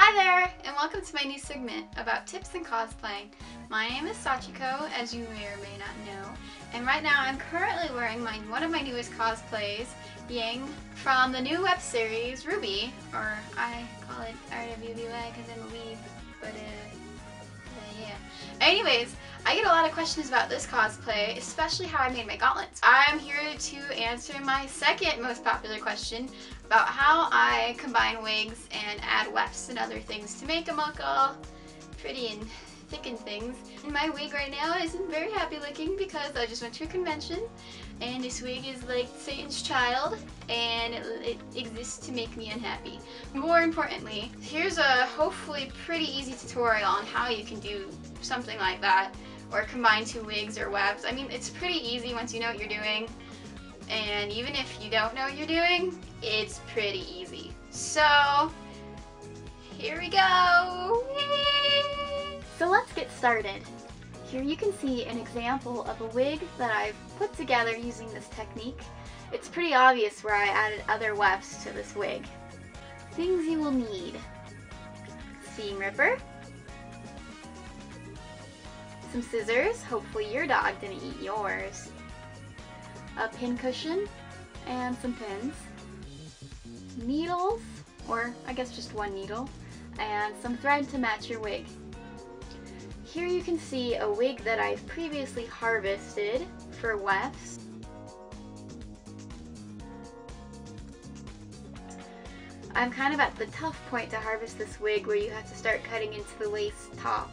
Hi there, and welcome to my new segment about tips in cosplaying. My name is Sachiko, as you may or may not know, and right now I'm currently wearing one of my newest cosplays, Ying, from the new web series Ruby, or I call it RWBY because I'm a weeb, but yeah. Anyways, I get a lot of questions about this cosplay, especially how I made my gauntlets. I'm here to answer my second most popular question about how I combine wigs and add wefts and other things to make them look all pretty and thick and things. And my wig right now isn't very happy looking because I just went to a convention and this wig is like Satan's child and it exists to make me unhappy. More importantly, here's a hopefully pretty easy tutorial on how you can do something like that or combine two wigs or wefts. I mean, it's pretty easy once you know what you're doing. And even if you don't know what you're doing, it's pretty easy. So, here we go! Yay! So let's get started. Here you can see an example of a wig that I've put together using this technique. It's pretty obvious where I added other wefts to this wig. Things you will need: seam ripper, some scissors, hopefully your dog didn't eat yours, a pin cushion, and some pins, needles, or I guess just one needle, and some thread to match your wig. Here you can see a wig that I've previously harvested for wefts. I'm kind of at the tough point to harvest this wig where you have to start cutting into the lace top.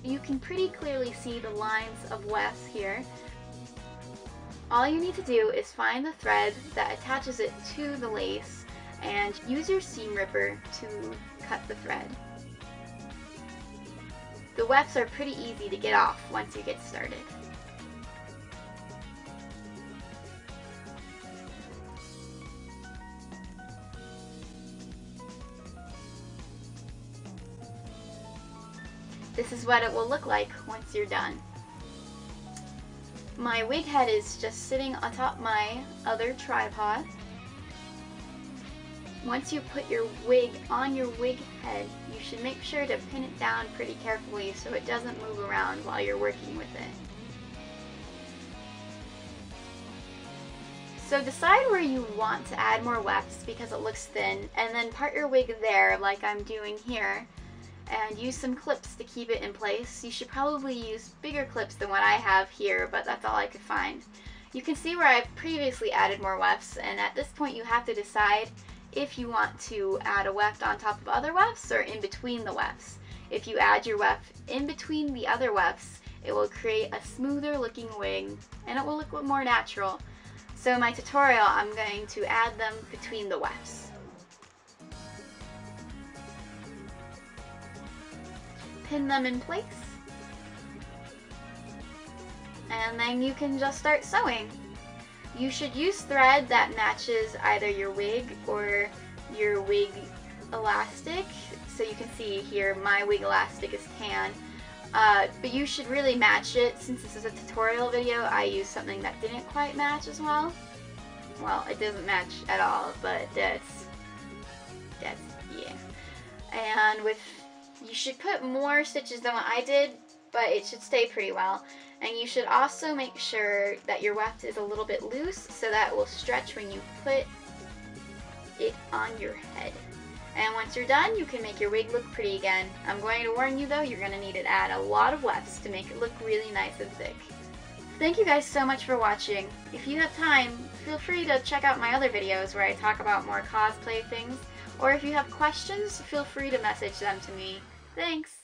You can pretty clearly see the lines of wefts here. All you need to do is find the thread that attaches it to the lace and use your seam ripper to cut the thread. The wefts are pretty easy to get off once you get started. This is what it will look like once you're done. My wig head is just sitting on top of my other tripod. Once you put your wig on your wig head, you should make sure to pin it down pretty carefully so it doesn't move around while you're working with it. So decide where you want to add more wefts because it looks thin, and then part your wig there like I'm doing here, and use some clips to keep it in place. You should probably use bigger clips than what I have here, but that's all I could find. You can see where I've previously added more wefts, and at this point you have to decide if you want to add a weft on top of other wefts or in between the wefts. If you add your weft in between the other wefts, it will create a smoother looking wig and it will look more natural. So in my tutorial I'm going to add them between the wefts. Pin them in place, and then you can just start sewing. You should use thread that matches either your wig or your wig elastic. So you can see here my wig elastic is tan, but you should really match it. Since this is a tutorial video, I used something that didn't quite match as well. Well, it doesn't match at all, but that's yeah. And you should put more stitches than what I did, but it should stay pretty well. And you should also make sure that your weft is a little bit loose so that it will stretch when you put it on your head. And once you're done, you can make your wig look pretty again. I'm going to warn you though, you're going to need to add a lot of wefts to make it look really nice and thick. Thank you guys so much for watching. If you have time, feel free to check out my other videos where I talk about more cosplay things. Or if you have questions, feel free to message them to me. Thanks!